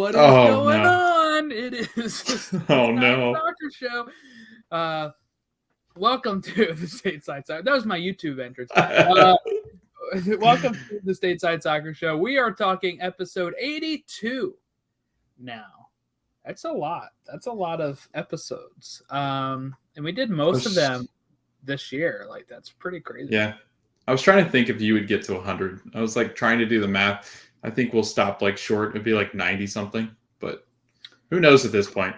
What is going on? It is the Oh no. Soccer Show. Welcome to the Stateside Soccer. That was my YouTube entrance. Welcome to the Stateside Soccer Show. We are talking episode 82 now. That's a lot. That's a lot of episodes. And we did most of them this year. Like, that's pretty crazy. Yeah. I was trying to think if you would get to 100. I was like trying to do the math. I think we'll stop like short. It'd be like 90 something, but who knows at this point?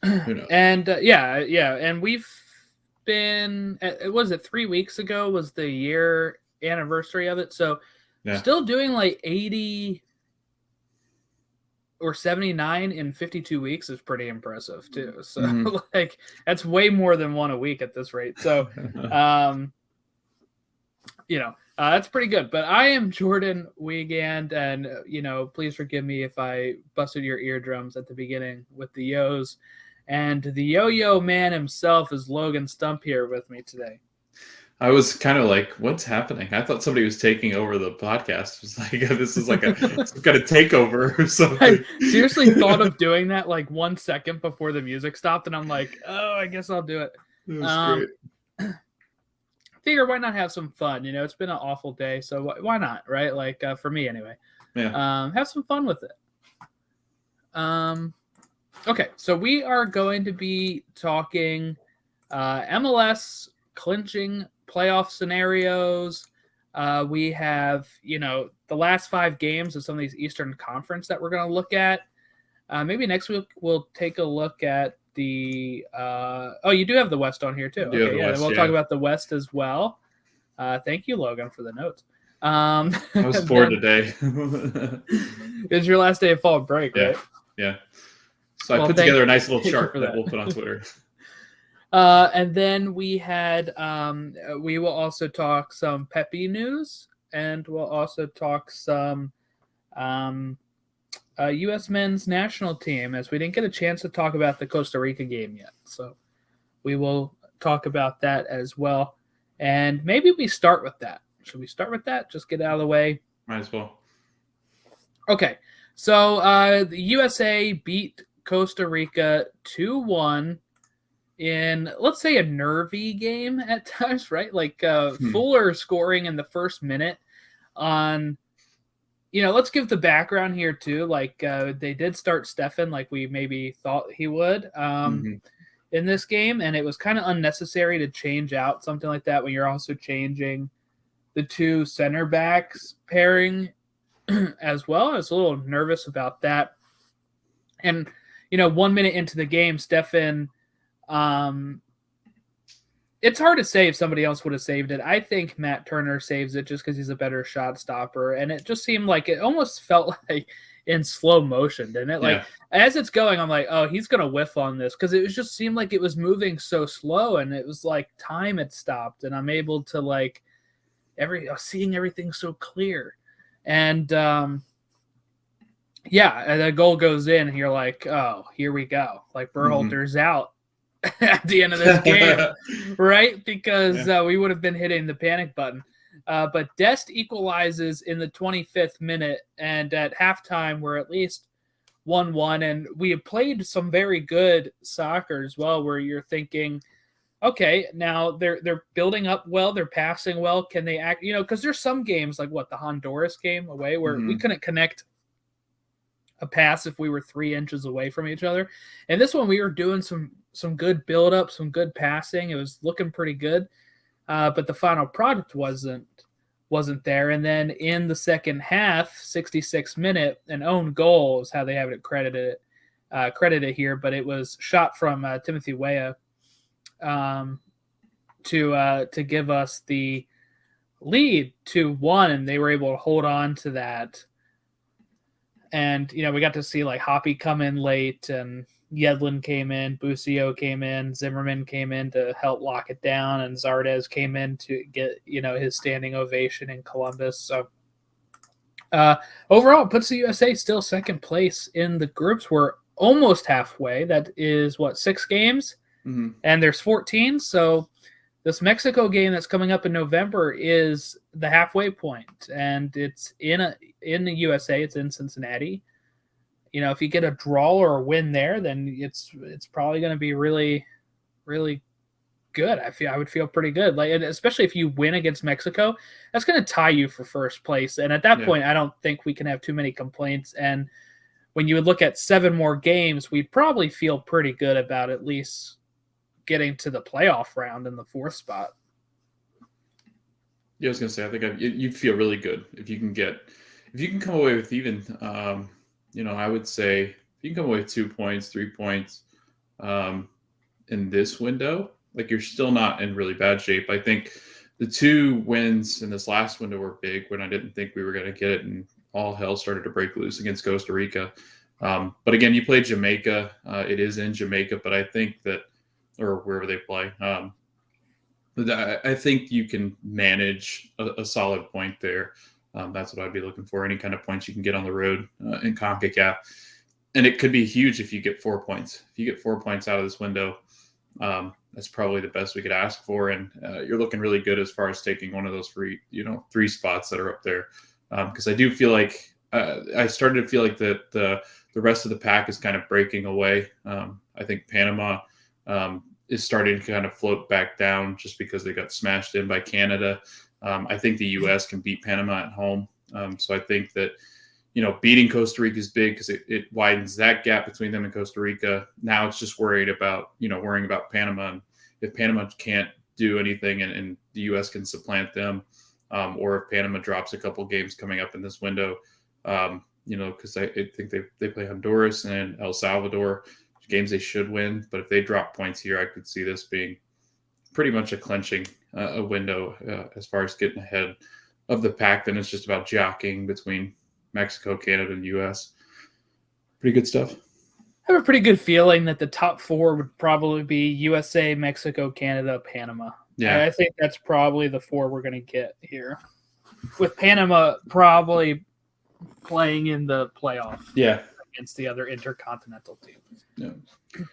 Who knows? And and we've been. Was it 3 weeks ago? Was the year anniversary of it? So still doing like 80 or 79 in 52 weeks is pretty impressive too. So like that's way more than one a week at this rate. So that's pretty good. But I am Jordan Wiegand, and please forgive me if I busted your eardrums at the beginning with the yo's. And the yo-yo man himself is Logan Stump here with me today. I was kind of like, what's happening? I thought somebody was taking over the podcast. It was like, this is like some kind of takeover or something. I seriously thought of doing that like 1 second before the music stopped, and I'm like, oh, I guess I'll do it. It was great. Figure why not have some fun? It's been an awful day, so why not, right? Like for me anyway. Yeah. Have some fun with it. Okay, so we are going to be talking MLS clinching playoff scenarios. We have, the last 5 games of some of these Eastern Conference that we're going to look at. Maybe next week we'll take a look at the you do have the West on here too. Okay, yeah, we'll talk about the West as well. Thank you, Logan, for the notes. I was bored today. It's your last day of fall break, right? Yeah. So I put together a nice little chart that we'll put on Twitter. And then we had we will also talk some Pepe news, and we'll also talk some U.S. men's national team, as we didn't get a chance to talk about the Costa Rica game yet. So we will talk about that as well. And maybe we start with that. Should we start with that? Just get out of the way. Might as well. Okay. So the USA beat Costa Rica 2-1 in, let's say, a nervy game at times, right? Like Fuller scoring in the first minute on, let's give the background here too. Like they did start Stefan like we maybe thought he would in this game, and it was kind of unnecessary to change out something like that when you're also changing the 2 center backs pairing as well. I was a little nervous about that. And 1 minute into the game, Stefan, it's hard to say if somebody else would have saved it. I think Matt Turner saves it just because he's a better shot stopper. And it just seemed like it almost felt like in slow motion, didn't it? Like as it's going, I'm like, oh, he's going to whiff on this, because it just seemed like it was moving so slow, and it was like time had stopped, and I'm able to like seeing everything so clear. And and the goal goes in, and you're like, oh, here we go. Like Berhalter's out at the end of this game, right? Because we would have been hitting the panic button. But Dest equalizes in the 25th minute, and at halftime we're at least 1-1, and we have played some very good soccer as well, where you're thinking, okay, now they're building up well, they're passing well. Can they act? Because there's some games like the Honduras game away where we couldn't connect a pass if we were 3 inches away from each other. And this one we were doing some good build up, some good passing. It was looking pretty good, but the final product wasn't there. And then in the second half, 66th minute, an own goal is how they have it credited here, but it was shot from Timothy Weah to give us the lead 2-1, and they were able to hold on to that. And we got to see like Hoppy come in late, and Yedlin came in, Busio came in, Zimmerman came in to help lock it down, and Zardes came in to get his standing ovation in Columbus. So overall, it puts the USA still second place in the groups. We're almost halfway. That is 6 games, and there's 14. So this Mexico game that's coming up in November is the halfway point, and it's in the USA. It's in Cincinnati, if you get a draw or a win there, then it's probably going to be really, really good. I would feel pretty good. Like, especially if you win against Mexico, that's going to tie you for first place. And at that point, I don't think we can have too many complaints. And when you would look at 7 more games, we'd probably feel pretty good about at least getting to the playoff round in the 4th spot. Yeah, I was gonna say, I think you'd feel really good if you can come away with even, I would say if you can come away with 2 points, 3 points, in this window, like you're still not in really bad shape. I think the 2 wins in this last window were big when I didn't think we were going to get it, and all hell started to break loose against Costa Rica. But again, you played Jamaica. It is in Jamaica, but I think that, or wherever they play, I think you can manage a solid point there. That's what I'd be looking for. Any kind of points you can get on the road in CONCACAF. And it could be huge if you get 4 points. If you get 4 points out of this window, that's probably the best we could ask for. And you're looking really good as far as taking one of those 3 spots that are up there. Because I do feel like I started to feel like that the rest of the pack is kind of breaking away. I think Panama is starting to kind of float back down just because they got smashed in by Canada. I think the U.S. can beat Panama at home. So I think that, beating Costa Rica is big because it widens that gap between them and Costa Rica. Now it's just worrying about Panama. And if Panama can't do anything and the U.S. can supplant them, or if Panama drops a couple games coming up in this window, because I think they play Honduras and El Salvador, games they should win. But if they drop points here, I could see this being pretty much a clinching a window as far as getting ahead of the pack. Then it's just about jockeying between Mexico, Canada, and U.S. Pretty good stuff. I have a pretty good feeling that the top 4 would probably be USA, Mexico, Canada, Panama. Yeah, I think that's probably the 4 we're going to get here, with Panama probably playing in the playoff. Yeah, against the other intercontinental team. Yeah.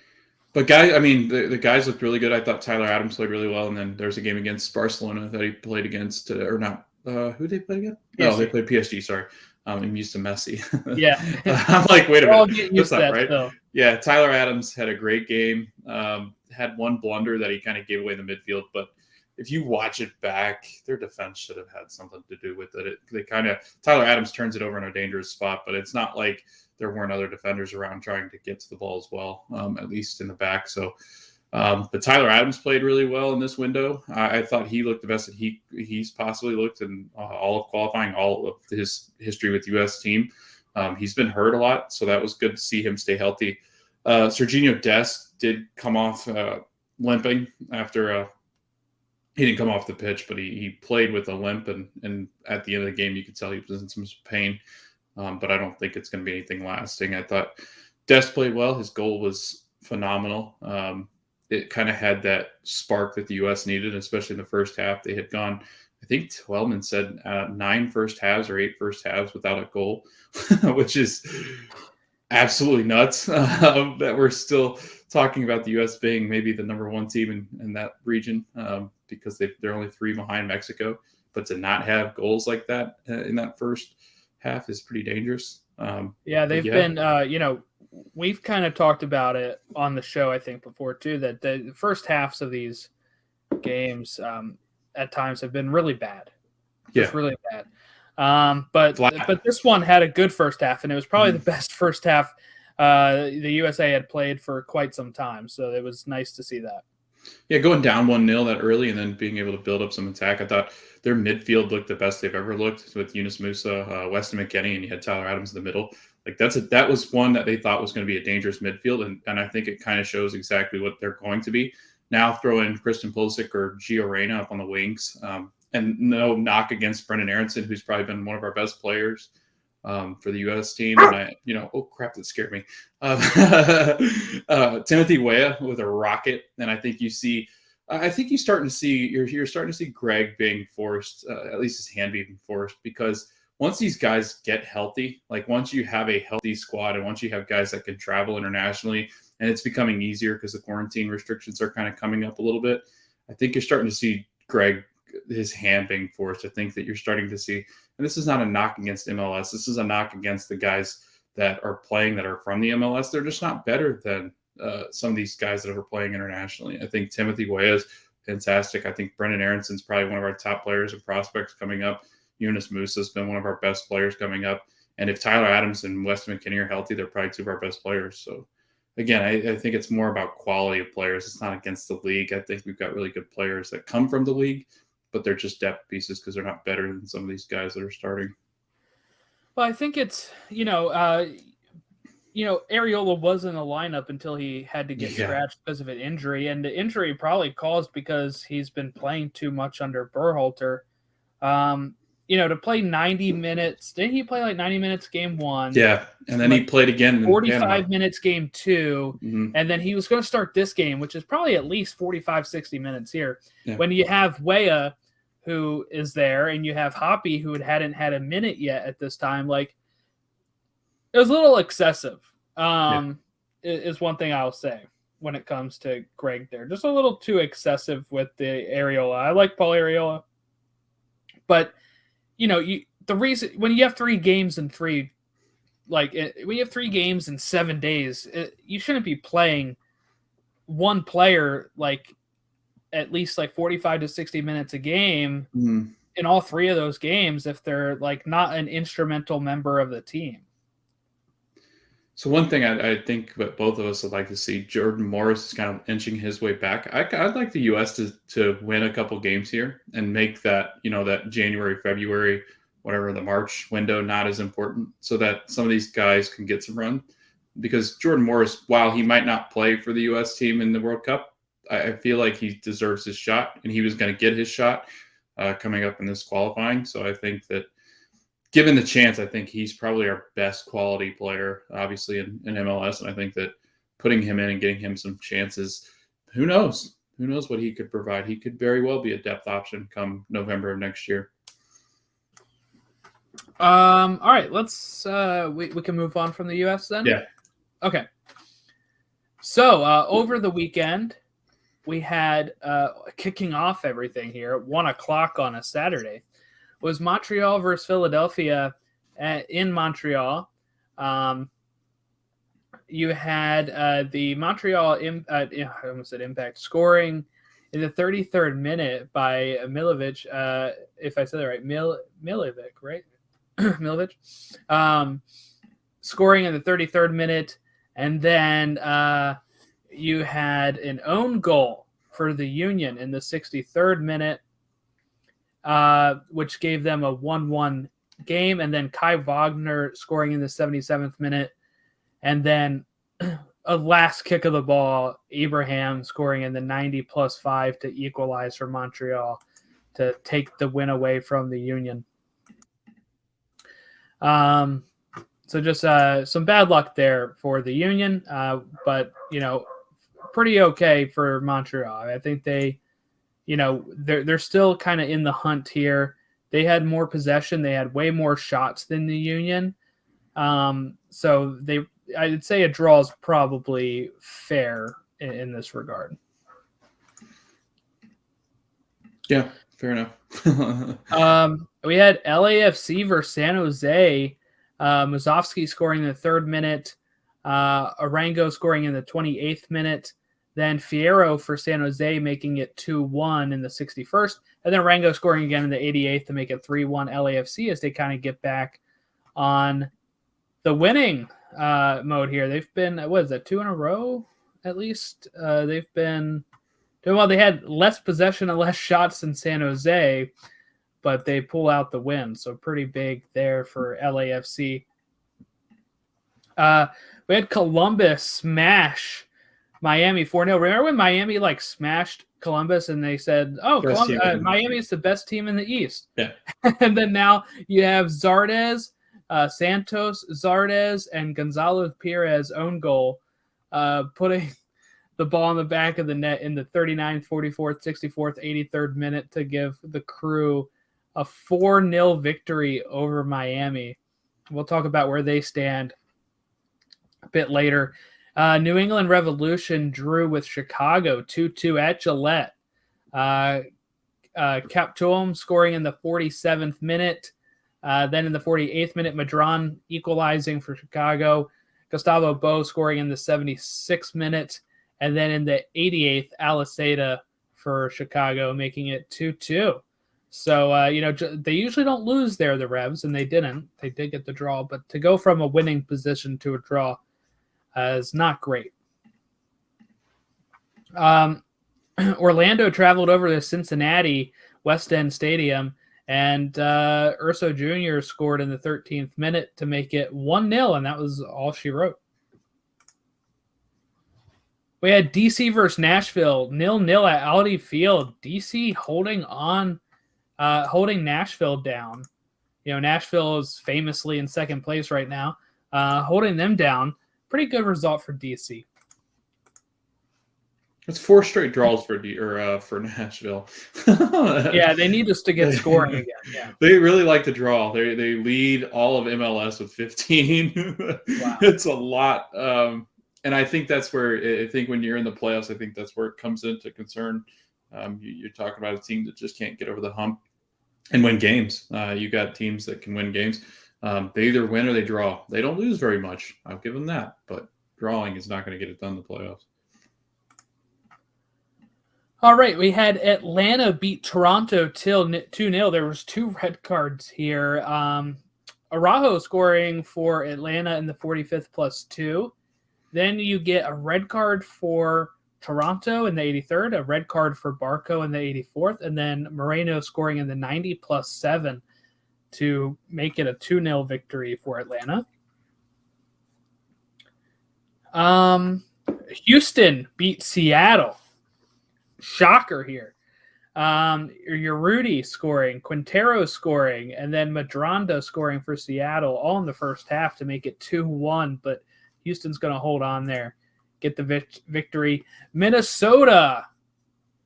But the guys looked really good. I thought Tyler Adams played really well, and then there's a game against Barcelona that he played against, or not. Who did they play again? PSG. No, they played PSG. Sorry, I'm used to Messi. Yeah, I'm like, wait a minute, that's not right. Though. Yeah, Tyler Adams had a great game. Had one blunder that he kind of gave away in the midfield, but if you watch it back, their defense should have had something to do with it. Tyler Adams turns it over in a dangerous spot, but it's not like there weren't other defenders around trying to get to the ball as well, at least in the back. So, but Tyler Adams played really well in this window. I thought he looked the best that he's possibly looked in all of qualifying, all of his history with the U.S. team. He's been hurt a lot, so that was good to see him stay healthy. Serginho Dest did come off limping after he didn't come off the pitch, but he played with a limp, and at the end of the game, you could tell he was in some pain. But I don't think it's going to be anything lasting. I thought Dest played well. His goal was phenomenal. It kind of had that spark that the U.S. needed, especially in the first half. They had gone, I think Twellman said 9 first halves or 8 first halves without a goal, which is absolutely nuts that we're still talking about the U.S. being maybe the number 1 team in that region because they're only 3 behind Mexico. But to not have goals like that in that first half is pretty dangerous. They've been, we've kind of talked about it on the show, I think, before too, that the first halves of these games at times have been really bad. Just really bad. But this one had a good first half, and it was probably the best first half the USA had played for quite some time. So it was nice to see that. Yeah, going down 1-0 that early and then being able to build up some attack. I thought their midfield looked the best they've ever looked with Yunus Musa, Weston McKennie, and you had Tyler Adams in the middle. Like that was one that they thought was going to be a dangerous midfield, and I think it kind of shows exactly what they're going to be. Now throw in Christian Pulisic or Gio Reyna up on the wings, and no knock against Brendan Aronson, who's probably been one of our best players for the U.S. team. And oh crap, that scared me. Timothy Weah with a rocket, and I think you're starting to see Greg being forced, at least his hand being forced, because once these guys get healthy, like once you have a healthy squad and once you have guys that can travel internationally, and it's becoming easier because the quarantine restrictions are kind of coming up a little bit, I think you're starting to see Greg, his hand being forced. I think that you're starting to see, and this is not a knock against MLS, this is a knock against the guys that are playing that are from the MLS. They're just not better than some of these guys that are playing internationally. I think Timothy Weah is fantastic. I think Brendan Aronson's probably one of our top players and prospects coming up. Yunus Musa has been one of our best players coming up. And if Tyler Adams and Weston McKennie are healthy, they're probably two of our best players. So, again, I think it's more about quality of players. It's not against the league. I think we've got really good players that come from the league, but they're just depth pieces because they're not better than some of these guys that are starting. Well, I think it's, Areola was in the lineup until he had to get scratched because of an injury, and the injury probably caused because he's been playing too much under Berhalter. To play 90 minutes, didn't he play like 90 minutes game one? Yeah, and then he played again in 45 minutes game two, mm-hmm. and then he was going to start this game, which is probably at least 45, 60 minutes here. Yeah. When you have Weah, who is there, and you have Hoppy, who hadn't had a minute yet at this time, like, it was a little excessive, is one thing I'll say when it comes to Greg there. Just a little too excessive with the Areola. I like Paul Areola, but, the reason when you have 3 games in 3, when you have 3 games in 7 days, you shouldn't be playing one player, at least 45 to 60 minutes a game in all 3 of those games if they're not an instrumental member of the team. So one thing I think that both of us would like to see, Jordan Morris is kind of inching his way back. I'd like the U.S. to win a couple games here and make that, that January, February, whatever, the March window not as important so that some of these guys can get some run. Because Jordan Morris, while he might not play for the U.S. team in the World Cup, I feel like he deserves his shot, and he was going to get his shot coming up in this qualifying. So I think that given the chance, I think he's probably our best quality player, obviously, in MLS. And I think that putting him in and getting him some chances, who knows? Who knows what he could provide? He could very well be a depth option come November of next year. All right, let's we can move on from the U.S. then? Yeah. Okay. So over the weekend, we had kicking off everything here at 1:00 on a Saturday was Montreal versus Philadelphia in Montreal. You had the Montreal I almost said Impact scoring in the 33rd minute by Milovic. If I said that right, Milovic, right? Milovic. Scoring in the 33rd minute. And then you had an own goal for the Union in the 63rd minute, which gave them a 1-1 game. And then Kai Wagner scoring in the 77th minute. And then a last kick of the ball, Abraham scoring in the 90+5 to equalize for Montreal to take the win away from the Union. So just some bad luck there for the Union, but, pretty okay for Montreal. I think they, they're still kind of in the hunt here. They had more possession. They had way more shots than the Union. So I'd say a draw is probably fair in this regard. Yeah, fair enough. We had LAFC versus San Jose. Mazovsky scoring in the 3rd minute. Arango scoring in the 28th minute. Then Fierro for San Jose making it 2-1 in the 61st. And then Arango scoring again in the 88th to make it 3-1 LAFC as they kind of get back on the winning mode here. They've been, 2 in a row at least? They've been, well, they had less possession and less shots than San Jose, but they pull out the win. So pretty big there for LAFC. We had Columbus smash Miami 4-0. Remember when Miami smashed Columbus and they said, Miami is the best team in the East. Yeah. And then now you have Santos, Zardes, and Gonzalo Perez own goal, putting the ball in the back of the net in the 39th, 44th, 64th, 83rd minute to give the Crew a 4-0 victory over Miami. We'll talk about where they stand a bit later. New England Revolution drew with Chicago 2-2 at Gillette. Captoum scoring in the 47th minute. Then in the 48th minute, Madron equalizing for Chicago. Gustavo Bo scoring in the 76th minute. And then in the 88th, Aliseda for Chicago, making it 2-2. So, they usually don't lose there, the Revs, and they didn't. They did get the draw. But to go from a winning position to a draw is not great. Orlando traveled over to Cincinnati West End Stadium, and Urso Jr. scored in the 13th minute to make it 1-0, and that was all she wrote. We had DC versus Nashville, 0-0 at Audi Field. DC holding Nashville down. Nashville is famously in second place right now, holding them down. Pretty good result for DC. It's 4 straight draws for Nashville. Yeah, they need us to get scoring again. Yeah, they really like to draw. They lead all of MLS with 15. Wow. It's a lot, and I think that's where when you're in the playoffs, I think that's where it comes into concern. You're talking about a team that just can't get over the hump and win games. You got teams that can win games. They either win or they draw. They don't lose very much. I'll give them that, but drawing is not going to get it done in the playoffs. All right, we had Atlanta beat Toronto till 2-0. There was 2 red cards here. Araujo scoring for Atlanta in the 45th +2. Then you get a red card for Toronto in the 83rd, a red card for Barco in the 84th, and then Moreno scoring in the 90 +7 to make it a 2-0 victory for Atlanta. Houston beat Seattle. Shocker here. Your Rudy scoring, Quintero scoring, and then Madronda scoring for Seattle, all in the first half to make it 2-1. But Houston's going to hold on there, get the victory. Minnesota,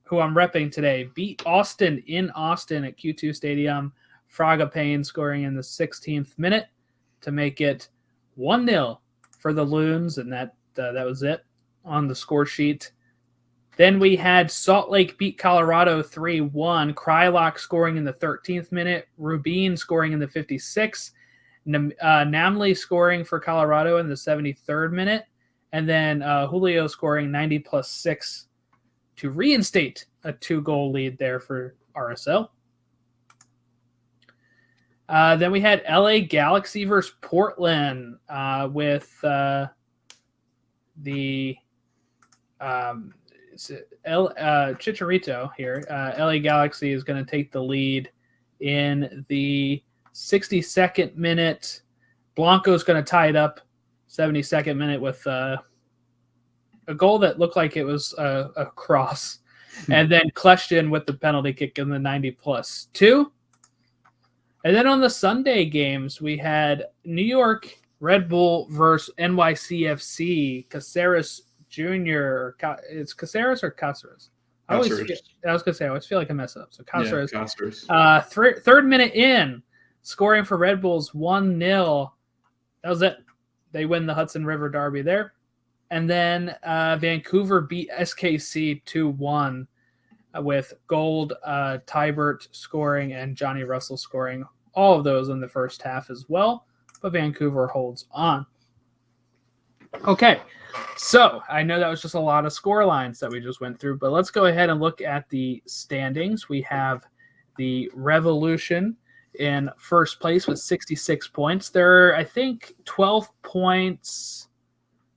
who I'm repping today, beat Austin in Austin at Q2 Stadium. Fraga Payne scoring in the 16th minute to make it 1-0 for the Loons, and that was it on the score sheet. Then we had Salt Lake beat Colorado 3-1. Krylock scoring in the 13th minute. Rubin scoring in the 56th. Namli scoring for Colorado in the 73rd minute. And then Julio scoring 90 +6 to reinstate a 2-goal lead there for RSL. Then we had LA Galaxy versus Portland with the Chicharito here. LA Galaxy is going to take the lead in the 62nd minute. Blanco's going to tie it up 72nd minute with a goal that looked like it was a cross. And then Kleshtin with the penalty kick in the 90 +2. And then on the Sunday games, we had New York Red Bull versus NYCFC. Caceres Jr. It's Caceres or Caceres? I was going to say, I always feel like I mess up. So Caceres. Yeah, Caceres. Third minute in, scoring for Red Bulls 1-0. That was it. They win the Hudson River Derby there. And then Vancouver beat SKC 2-1 with Gold, Tybert scoring, and Johnny Russell scoring. All of those in the first half as well. But Vancouver holds on. Okay, so I know that was just a lot of score lines that we just went through, but let's go ahead and look at the standings. We have the Revolution in first place with 66 points. They're, I think, 12 points.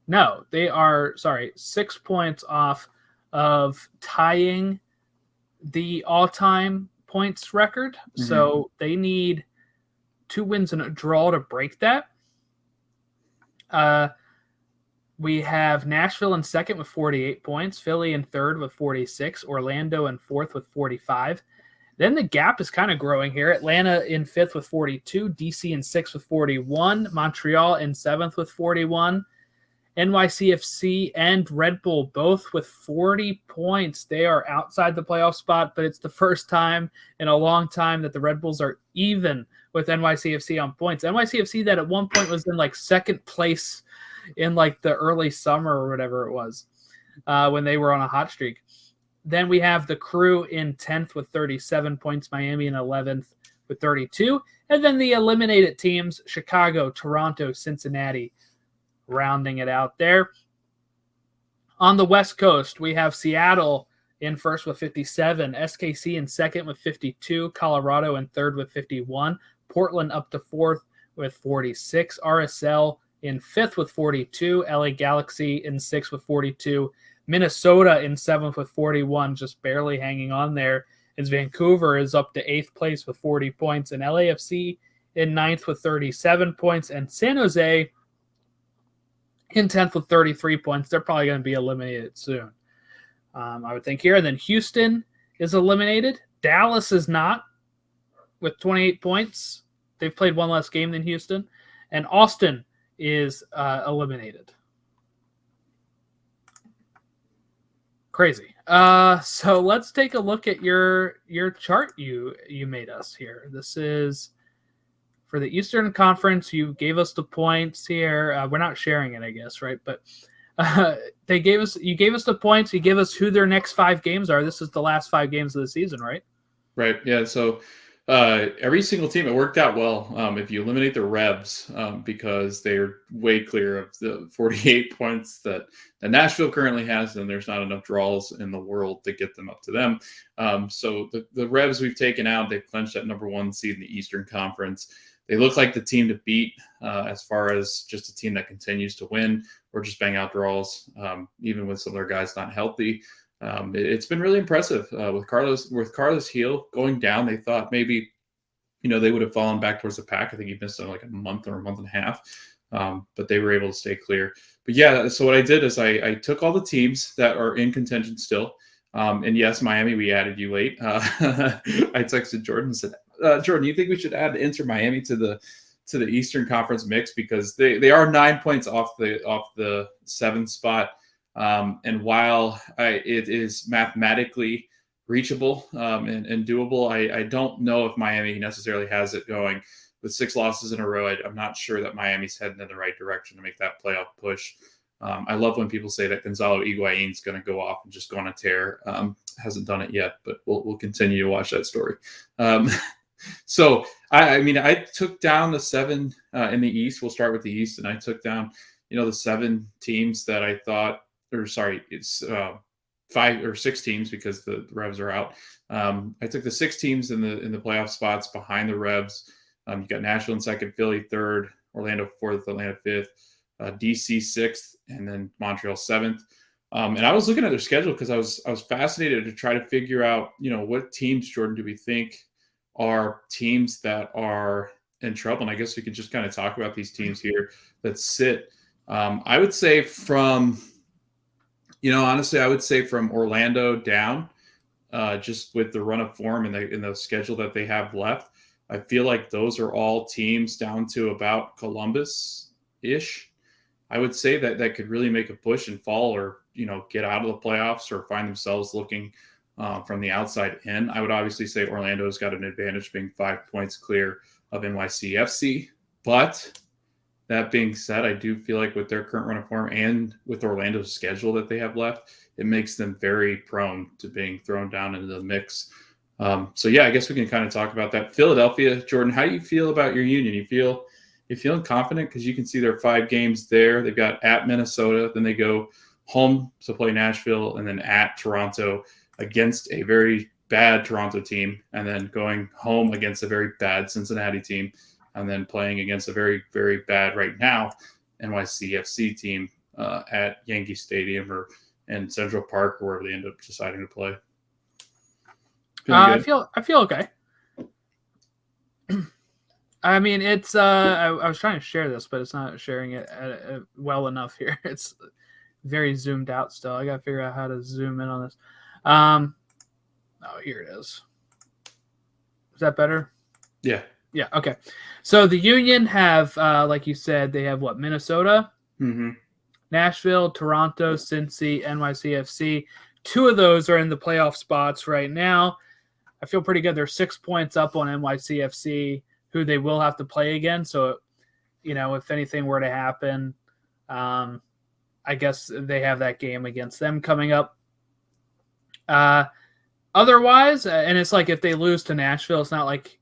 No, they are, 6 points off of tying the all-time points record. Mm-hmm. So they need 2 wins and a draw to break that. We have Nashville in second with 48 points, Philly in third with 46, Orlando in fourth with 45. Then the gap is kind of growing here. Atlanta in fifth with 42, DC in sixth with 41, Montreal in seventh with 41, NYCFC and Red Bull both with 40 points. They are outside the playoff spot, but it's the first time in a long time that the Red Bulls are even with NYCFC on points. NYCFC that at one point was in like second place in like the early summer or whatever it was when they were on a hot streak. Then we have the Crew in 10th with 37 points, Miami in 11th with 32. And then the eliminated teams, Chicago, Toronto, Cincinnati, rounding it out there. On the West Coast, we have Seattle in first with 57, SKC in second with 52, Colorado in third with 51, Portland up to fourth with 46, RSL in fifth with 42, LA Galaxy in sixth with 42, Minnesota in seventh with 41, just barely hanging on there, as Vancouver is up to eighth place with 40 points, and LAFC in ninth with 37 points, and San Jose in 10th with 33 points. They're probably going to be eliminated soon, I would think here. And then Houston is eliminated. Dallas is not with 28 points. They've played one less game than Houston. And Austin is eliminated. Crazy. So let's take a look at your chart you made us here. This is for the Eastern Conference. You gave us the points here. We're not sharing it, I guess, right? But you gave us the points. You gave us who their next 5 games are. This is the last 5 games of the season, right? Right. Yeah. So every single team, it worked out well. If you eliminate the Revs, because they're way clear of the 48 points that Nashville currently has, and there's not enough draws in the world to get them up to them. So the Revs we've taken out, they've clinched that number 1 seed in the Eastern Conference. They look like the team to beat as far as just a team that continues to win or just bang out draws, even with some of their guys not healthy. It's been really impressive with Carlos Heel going down. They thought maybe, they would have fallen back towards the pack. I think he missed like a month or a month and a half, but they were able to stay clear. But yeah, so what I did is I took all the teams that are in contention still. And yes, Miami, we added you late. I texted Jordan and said, Jordan, you think we should add Inter Miami to the Eastern Conference mix, because they are 9 points off the 7th spot. And while it is mathematically reachable and doable, I don't know if Miami necessarily has it going. With 6 losses in a row, I'm not sure that Miami's heading in the right direction to make that playoff push. I love when people say that Gonzalo Higuain's going to go off and just go on a tear. Hasn't done it yet, but we'll continue to watch that story. So I took down the 7 in the East. We'll start with the East, and I took down the 7 teams that I thought. It's 5 or 6 teams because the Revs are out. I took the 6 teams in the playoff spots behind the Revs. You got Nashville in second, Philly third, Orlando fourth, Atlanta fifth, DC 6th, and then Montreal 7th. And I was looking at their schedule because I was fascinated to try to figure out, what teams, Jordan, do we think are teams that are in trouble? And I guess we could just kind of talk about these teams here that sit. I would say from Orlando down, just with the run of form and in the schedule that they have left. I feel like those are all teams down to about Columbus-ish. I would say that could really make a push and fall, or get out of the playoffs, or find themselves looking from the outside in. I would obviously say Orlando's got an advantage being 5 points clear of NYCFC. But that being said, I do feel like with their current run of form and with Orlando's schedule that they have left, it makes them very prone to being thrown down into the mix. So yeah, I guess we can kind of talk about that. Philadelphia, Jordan, how do you feel about your Union? You're feeling confident because you can see their 5 games there. They've got at Minnesota, then they go home to play Nashville, and then at Toronto against a very bad Toronto team, and then going home against a very bad Cincinnati team, and then playing against a very, very bad right now NYCFC team at Yankee Stadium and Central Park, or wherever they end up deciding to play. I feel okay. I mean, it's I was trying to share this, but it's not sharing it well enough here. It's very zoomed out still. I got to figure out how to zoom in on this. Oh, here it is. Is that better? Yeah. Yeah. Okay. So the Union have, like you said, they have Minnesota, Nashville, Toronto, Cincy, NYCFC. 2 of those are in the playoff spots right now. I feel pretty good. They're 6 points up on NYCFC, who they will have to play again. So, if anything were to happen, I guess they have that game against them coming up. Otherwise, and it's like if they lose to Nashville, it's not like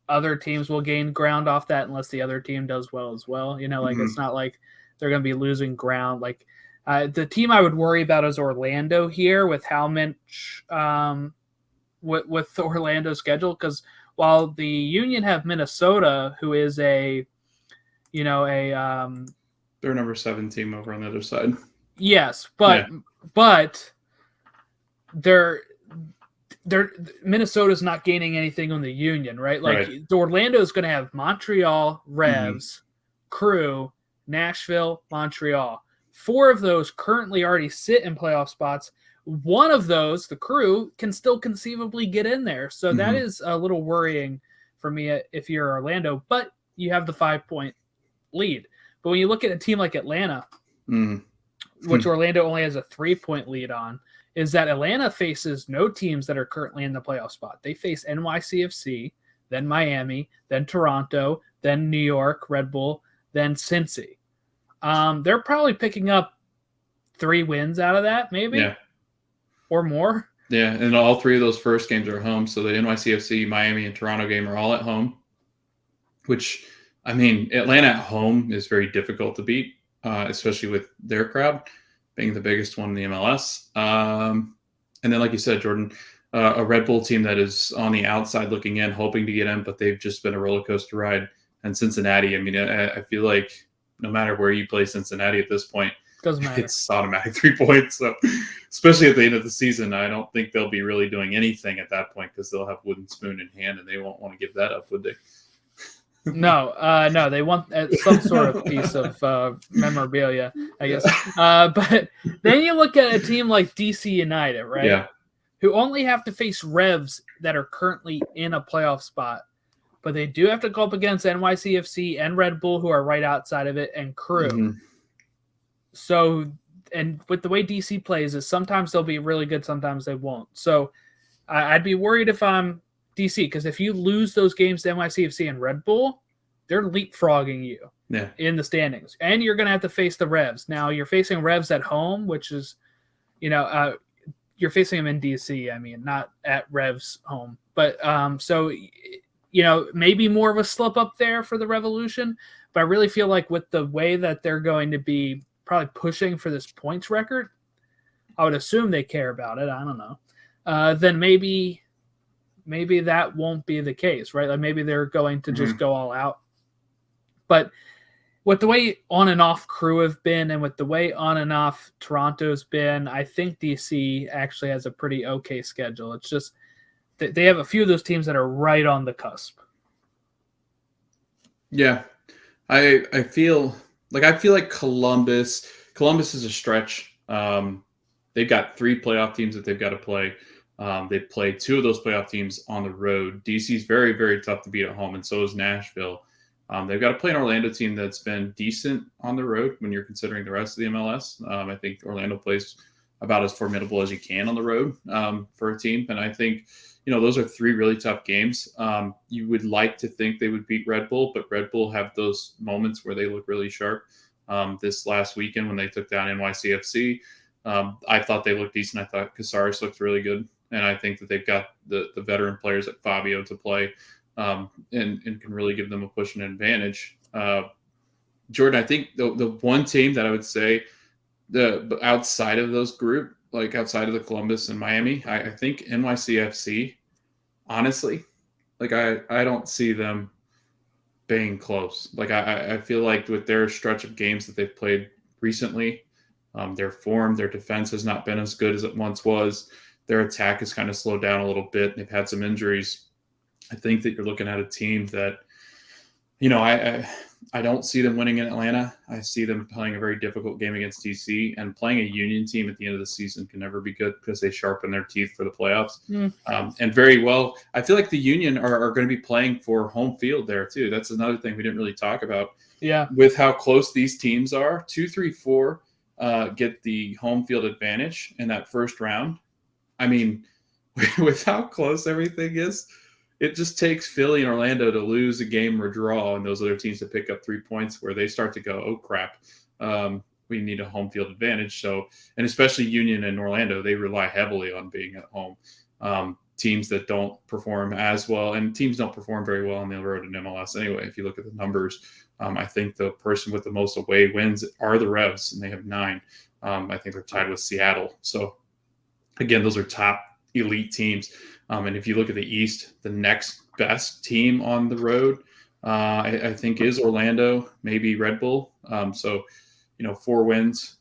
other teams will gain ground off that unless the other team does well as well. It's not like they're going to be losing ground. Like the team I would worry about is Orlando here with how much with Orlando's schedule, because while the Union have Minnesota, who is they're number 7 team over on the other side. Yes, but Minnesota's not gaining anything on the Union, right? Like Orlando is going to have Montreal, Revs, Crew, Nashville, Montreal. 4 of those currently already sit in playoff spots. One of those, the Crew, can still conceivably get in there. So that is a little worrying for me if you're Orlando, but you have the 5-point lead. But when you look at a team like Atlanta, which Orlando only has a 3-point lead on, is that Atlanta faces no teams that are currently in the playoff spot. They face NYCFC, then Miami, then Toronto, then New York, Red Bull, then Cincy. They're probably picking up 3 wins out of that, maybe, or more. Yeah, and all 3 of those first games are home. So the NYCFC, Miami, and Toronto game are all at home, which, I mean, Atlanta at home is very difficult to beat, especially with their crowd being the biggest one in the MLS. And then, like you said, Jordan, a Red Bull team that is on the outside looking in, hoping to get in, but they've just been a roller coaster ride. And Cincinnati, I mean, I feel like no matter where you play Cincinnati at this point, doesn't matter. It's automatic 3 points. So, especially at the end of the season, I don't think they'll be really doing anything at that point because they'll have wooden spoon in hand and they won't want to give that up, would they? No, they want some sort of piece of memorabilia, I guess. But then you look at a team like DC United, right? Yeah. Who only have to face Revs that are currently in a playoff spot, but they do have to go up against NYCFC and Red Bull, who are right outside of it, and Crew. So, and with the way DC plays, is sometimes they'll be really good, sometimes they won't. So, I'd be worried if I'm DC, because if you lose those games to NYCFC and Red Bull, they're leapfrogging you in the standings. And you're going to have to face the Revs. Now, you're facing Revs at home, which is, you're facing them in DC, I mean, not at Revs home. But so, maybe more of a slip up there for the Revolution. But I really feel like with the way that they're going to be probably pushing for this points record, I would assume they care about it. I don't know. Then maybe that won't be the case, right? Like maybe they're going to just go all out. But with the way on and off Crew have been and with the way on and off Toronto's been, I think DC actually has a pretty okay schedule. It's just they have a few of those teams that are right on the cusp. Yeah. I feel like Columbus is a stretch. They've got 3 playoff teams that they've got to play. They play 2 of those playoff teams on the road. DC's very, very tough to beat at home, and so is Nashville. They've got to play an Orlando team that's been decent on the road when you're considering the rest of the MLS. I think Orlando plays about as formidable as you can on the road for a team. And I think, those are 3 really tough games. You would like to think they would beat Red Bull, but Red Bull have those moments where they look really sharp. This last weekend when they took down NYCFC, I thought they looked decent. I thought Casares looked really good. And I think that they've got the veteran players like Fabio to play and can really give them a push and advantage. Jordan, I think the one team that I would say the outside of those group, like outside of the Columbus and Miami, I think NYCFC, honestly, like I don't see them being close. Like I feel like with their stretch of games that they've played recently, their form, their defense has not been as good as it once was. Their attack has kind of slowed down a little bit. They've had some injuries. I think that you're looking at a team that, I don't see them winning in Atlanta. I see them playing a very difficult game against DC, and playing a Union team at the end of the season can never be good because they sharpen their teeth for the playoffs. And very well, I feel like the Union are going to be playing for home field there too. That's another thing we didn't really talk about. Yeah. With how close these teams are, 2, 3, 4 get the home field advantage in that first round. I mean, with how close everything is, it just takes Philly and Orlando to lose a game or draw and those other teams to pick up 3 points where they start to go, oh, crap, we need a home field advantage. So, and especially Union and Orlando, they rely heavily on being at home. teams that don't perform as well, and teams don't perform very well on the road in MLS anyway. If you look at the numbers, I think the person with the most away wins are the Revs, and they have 9. I think they're tied with Seattle. So again, those are top elite teams. And if you look at the East, the next best team on the road, I think is Orlando, maybe Red Bull. So 4 wins,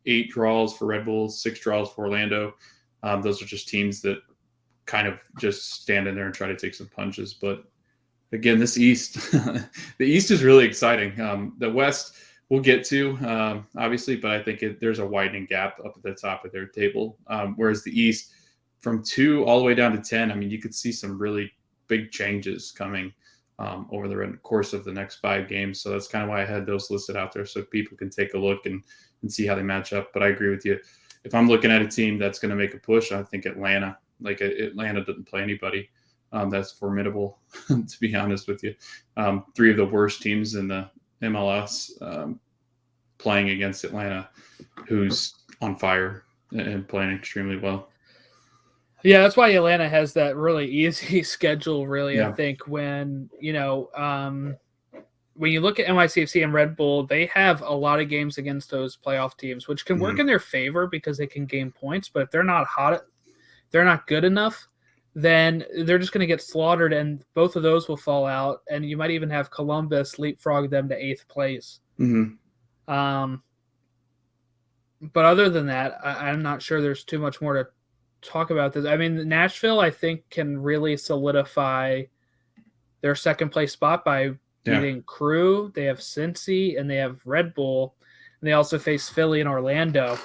8 draws for Red Bull, 6 draws for Orlando. Those are just teams that kind of just stand in there and try to take some punches. But again, this East, the East is really exciting. The West we'll get to, obviously, but I think there's a widening gap up at the top of their table. Whereas the East, from 2 all the way down to 10, I mean, you could see some really big changes coming over the course of the next 5 games. So that's kind of why I had those listed out there so people can take a look and see how they match up. But I agree with you. If I'm looking at a team that's going to make a push, I think Atlanta. Like Atlanta doesn't play anybody that's formidable, to be honest with you. 3 of the worst teams in the MLS playing against Atlanta, who's on fire and playing extremely well. Yeah, that's why Atlanta has that really easy schedule, really, Yeah. I think, when you look at NYCFC and Red Bull, they have a lot of games against those playoff teams, which can work in their favor because they can gain points. But if they're not they're not good enough, then they're just going to get slaughtered, and both of those will fall out. And you might even have Columbus leapfrog them to 8th place. Mm-hmm. But other than that, I'm not sure there's too much more to talk about this. I mean, Nashville, I think, can really solidify their 2nd place spot by beating Crew. They have Cincy and they have Red Bull, and they also face Philly and Orlando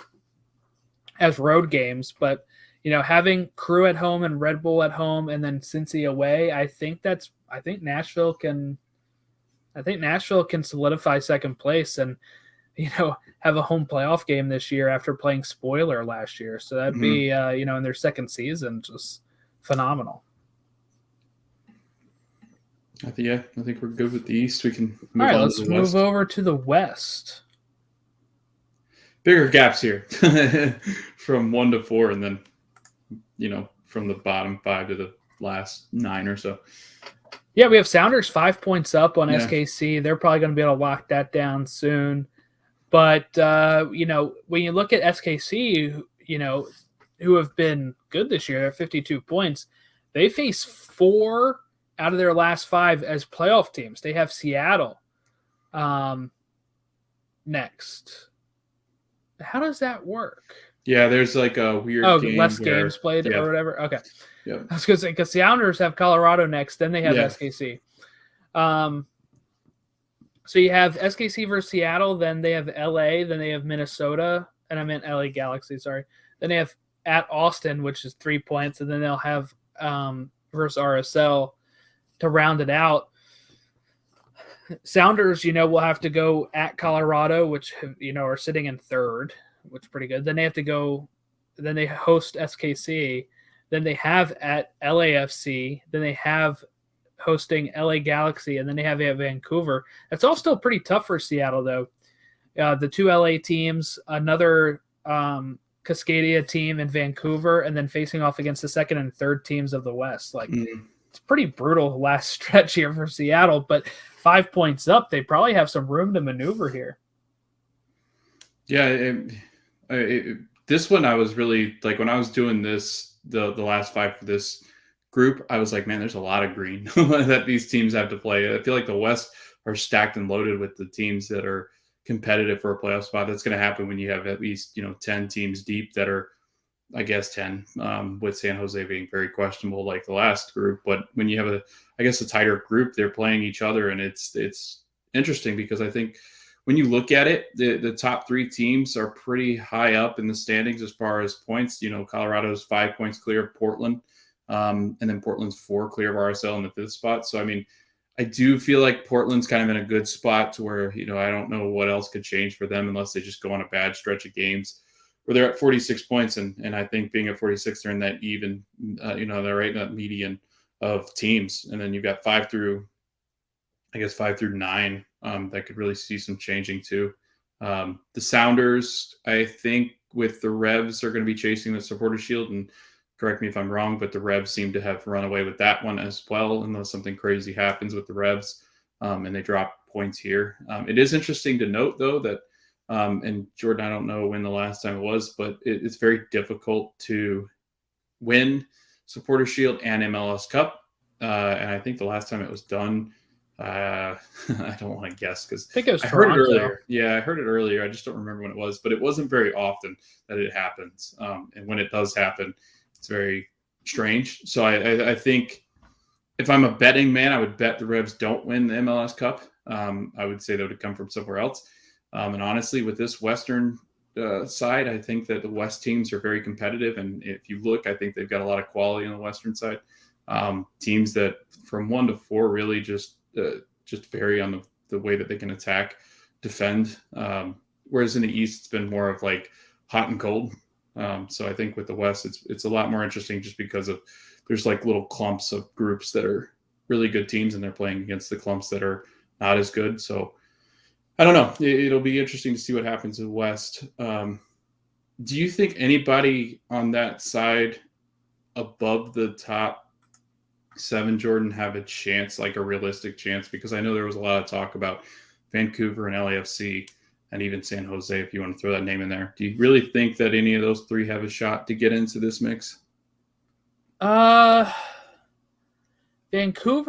as road games. But having Crew at home and Red Bull at home, and then Cincy away, I think Nashville can solidify 2nd place and have a home playoff game this year after playing spoiler last year. So that'd be, in their 2nd season, just phenomenal. I think we're good with the East. We can move All right, on let's to the move West. over to the West. Bigger gaps here from 1 to 4, and then, from the bottom 5 to the last 9 or so. Yeah, we have Sounders 5 points up on SKC. They're probably going to be able to lock that down soon. But, when you look at SKC, who have been good this year, they're 52 points. They face 4 out of their last 5 as playoff teams. They have Seattle next. How does that work? Yeah, there's like a weird game less games played or whatever. Okay. Yeah. I was going to say, because Sounders have Colorado next, then they have SKC. So you have SKC versus Seattle, then they have LA, then they have Minnesota, and I meant LA Galaxy, sorry. Then they have at Austin, which is 3 points, and then they'll have versus RSL to round it out. Sounders, will have to go at Colorado, which, are sitting in 3rd, which is pretty good. Then they host SKC. Then they have at LAFC. Then they have hosting LA Galaxy, and then they have Vancouver. That's all still pretty tough for Seattle, though. The 2 LA teams, another Cascadia team in Vancouver, and then facing off against the 2nd and 3rd teams of the West. It's pretty brutal last stretch here for Seattle, but 5 points up, they probably have some room to maneuver here. Yeah, this one I was really, like, when I was doing this, the last 5 for this group, I was like, man, there's a lot of green that these teams have to play. I feel like the West are stacked and loaded with the teams that are competitive for a playoff spot. That's going to happen when you have at least 10 teams deep that are, I guess 10, with San Jose being very questionable like the last group. But when you have a tighter group, they're playing each other, and it's interesting because I think when you look at it, the top 3 teams are pretty high up in the standings as far as points. Colorado's 5 points clear of Portland. And then Portland's 4 clear of RSL in the 5th spot. So, I mean, I do feel like Portland's kind of in a good spot to where, I don't know what else could change for them unless they just go on a bad stretch of games where they're at 46 points. And I think being at 46, they're in that even, they're right in that median of teams. And then you've got 5 through 9 that could really see some changing too. The Sounders, I think with the Revs are going to be chasing the Supporter Shield, and Correct me if I'm wrong, but the Revs seem to have run away with that one as well, unless something crazy happens with the Revs and they drop points here. It is interesting to note, though, that, and Jordan, I don't know when the last time it was, but it's very difficult to win Supporter Shield and MLS Cup. And I think the last time it was done, I don't want to guess because I think it was I heard Toronto. it earlier. Yeah, I heard it earlier. I just don't remember when it was, but it wasn't very often that it happens. And when it does happen, it's very strange. So I think if I'm a betting man, I would bet the Revs don't win the MLS Cup. I would say that would come from somewhere else. And honestly, with this Western side, I think that the West teams are very competitive. And if you look, I think they've got a lot of quality on the Western side. Teams that from 1 to 4 really just vary on the way that they can attack, defend. Whereas in the East, it's been more of like hot and cold. So I think with the West, it's a lot more interesting just because of there's like little clumps of groups that are really good teams and they're playing against the clumps that are not as good. So I don't know. It'll be interesting to see what happens in the West. Do you think anybody on that side above the top 7, Jordan, have a chance, like a realistic chance? Because I know there was a lot of talk about Vancouver and LAFC and even San Jose, if you want to throw that name in there. Do you really think that any of those 3 have a shot to get into this mix? Vancouver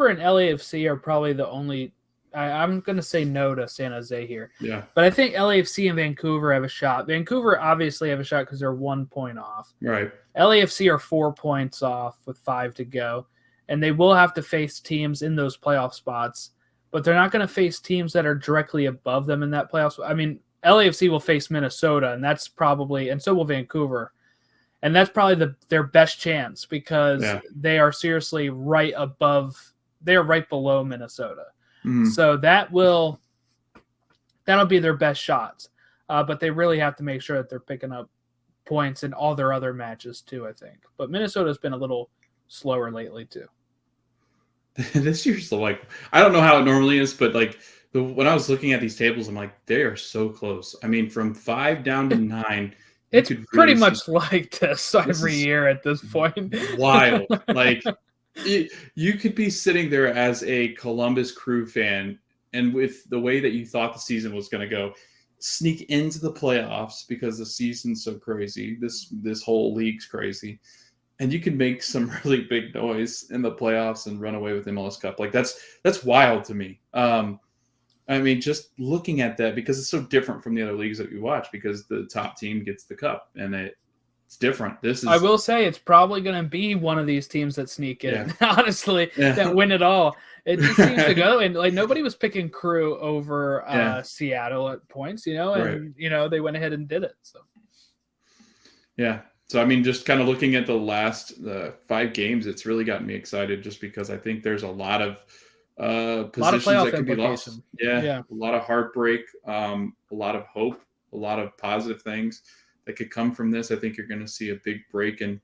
and LAFC are probably the only. I'm going to say no to San Jose here. Yeah. But I think LAFC and Vancouver have a shot. Vancouver obviously have a shot because they're 1 point off. Right. LAFC are 4 points off with 5 to go. And they will have to face teams in those playoff spots. But they're not going to face teams that are directly above them in that playoff. I mean, LAFC will face Minnesota, and that's probably, and so will Vancouver. And that's probably their best chance because they are seriously right above, they are right below Minnesota. Mm-hmm. So that'll be their best shots. But they really have to make sure that they're picking up points in all their other matches too, I think. But Minnesota's been a little slower lately too. This year's like, I don't know how it normally is, but like when I was looking at these tables, I'm like, they are so close. I mean, from 5 down to 9. It's pretty much like this every year at this point. Wild. Like you could be sitting there as a Columbus Crew fan, and with the way that you thought the season was going to go, sneak into the playoffs because the season's so crazy. This whole league's crazy. And you can make some really big noise in the playoffs and run away with MLS Cup. Like that's wild to me. I mean, just looking at that, because it's so different from the other leagues that we watch, because the top team gets the cup and it's different. I will say it's probably going to be one of these teams that sneak in, honestly, that win it all. It just seems to go. And like nobody was picking Crew over Seattle at points, and, they went ahead and did it. So, yeah. So, I mean, just kind of looking at the last 5 games, it's really gotten me excited just because I think there's a lot of positions that could be lost. Yeah, a lot of heartbreak, a lot of hope, a lot of positive things that could come from this. I think you're going to see a big break in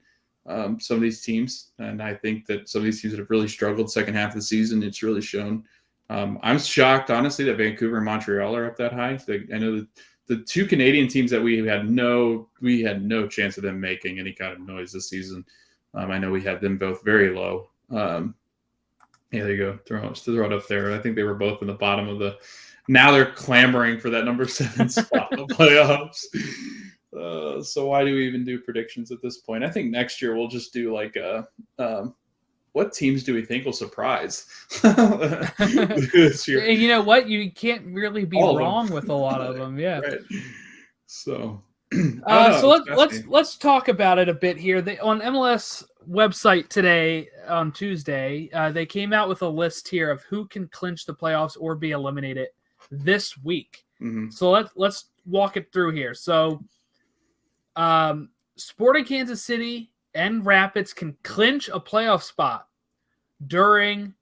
some of these teams. And I think that some of these teams that have really struggled second half of the season, it's really shown. I'm shocked, honestly, that Vancouver and Montreal are up that high. I know that the 2 Canadian teams that we had no chance of them making any kind of noise this season. I know we had them both very low. Yeah, there you go. Throw it up there. I think they were both in the bottom of the. Now they're clamoring for that number 7 spot in the playoffs. So why do we even do predictions at this point? I think next year we'll just do like what teams do we think will surprise this year? You know what? You can't really be wrong with a lot of them. Yeah. Right. So. Let's talk about it a bit here. On MLS website today on Tuesday, they came out with a list here of who can clinch the playoffs or be eliminated this week. Mm-hmm. So let's walk it through here. So, Sporting Kansas City and Rapids can clinch a playoff spot during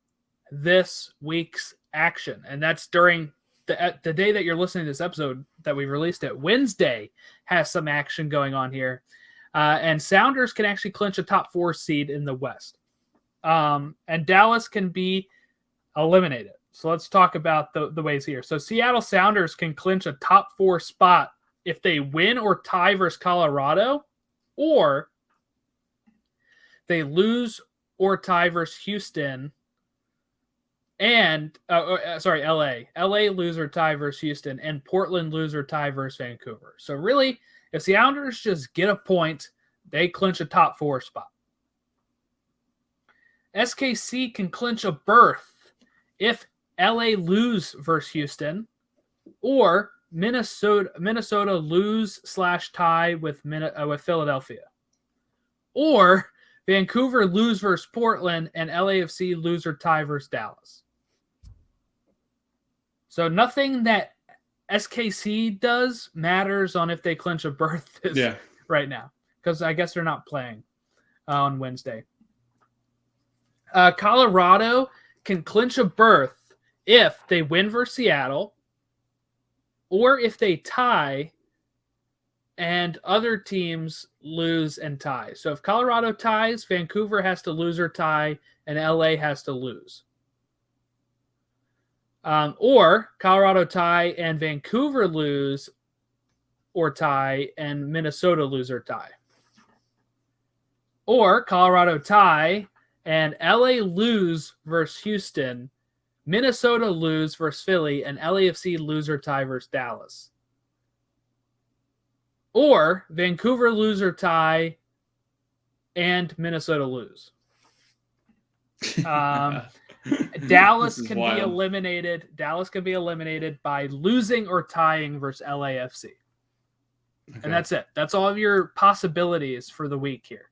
this week's action, and that's during the day that you're listening to this episode that we released it. Wednesday has some action going on here. And Sounders can actually clinch a top 4 seed in the West. And Dallas can be eliminated. So let's talk about the ways here. So Seattle Sounders can clinch a top 4 spot if they win or tie versus Colorado, or they lose or tie versus Houston, and LA lose or tie versus Houston, and Portland lose or tie versus Vancouver. So really, if the Islanders just get a point, they clinch a top 4 spot. SKC can clinch a berth if LA lose versus Houston, or Minnesota lose/tie with Philadelphia, or Vancouver lose versus Portland and LAFC lose or tie versus Dallas. So nothing that SKC does matters on if they clinch a berth right now, because I guess they're not playing on Wednesday. Colorado can clinch a berth if they win versus Seattle, or if they tie and other teams lose and tie. So if Colorado ties, Vancouver has to lose or tie, and LA has to lose. Or Colorado tie and Vancouver lose or tie, and Minnesota lose or tie. Or Colorado tie and LA lose versus Houston, Minnesota lose versus Philly, and LAFC lose or tie versus Dallas. Or Vancouver lose or tie and Minnesota lose. Dallas can be eliminated. Dallas can be eliminated by losing or tying versus LAFC. Okay. And that's it. That's all of your possibilities for the week here.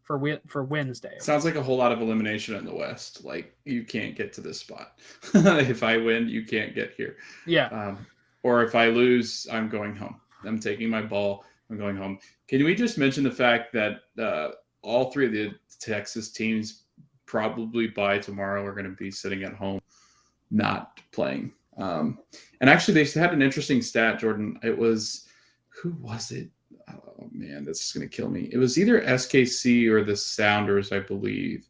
For Wednesday. Sounds like a whole lot of elimination in the West. Like, you can't get to this spot. If I win, you can't get here. Yeah. Or if I lose, I'm going home. I'm taking my ball. I'm going home. Can we just mention the fact that all 3 of the Texas teams probably by tomorrow are going to be sitting at home, not playing. And actually, they had an interesting stat, Jordan. It was, who was it? Oh, man, this is going to kill me. It was either SKC or the Sounders, I believe.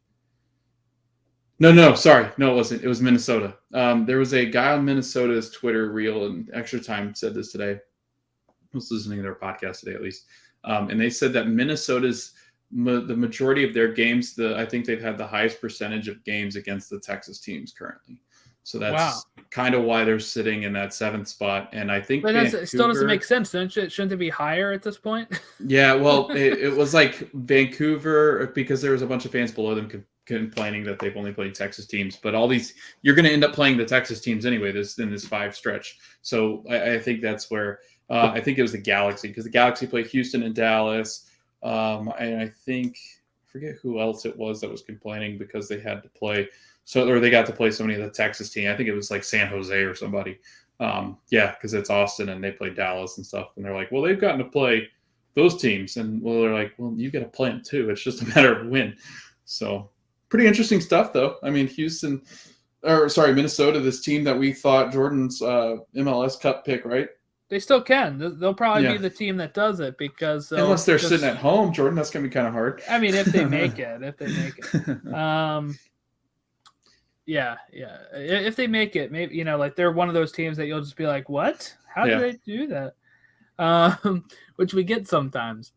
No, sorry. No, it wasn't. It was Minnesota. There was a guy on Minnesota's Twitter reel, and Extra Time said this today. I was listening to their podcast today, at least. And they said that Minnesota's the majority of their games, I think they've had the highest percentage of games against the Texas teams currently. So that's kind of why they're sitting in that 7th spot. And I think it still doesn't make sense. Then shouldn't it be higher at this point? Yeah, well, it was like Vancouver, because there was a bunch of fans below them complaining that they've only played Texas teams. But all these, you're going to end up playing the Texas teams anyway in this 5 stretch. So I think that's where I think it was the Galaxy, because the Galaxy played Houston and Dallas. And I forget who else it was that was complaining because they had to play. Or they got to play so many of the Texas team. I think it was like San Jose or somebody. Because it's Austin and they play Dallas and stuff. And they're like, well, they've gotten to play those teams. And they're like, well, you got to play them too. It's just a matter of when. So pretty interesting stuff, though. I mean, Minnesota, this team that we thought Jordan's MLS Cup pick, right? They still can. They'll probably be the team that does it, because unless they're sitting at home, Jordan, that's going to be kind of hard. I mean, if they make it. Yeah. If they make it, maybe, like they're one of those teams that you'll just be like, what? How did they do that? Which we get sometimes.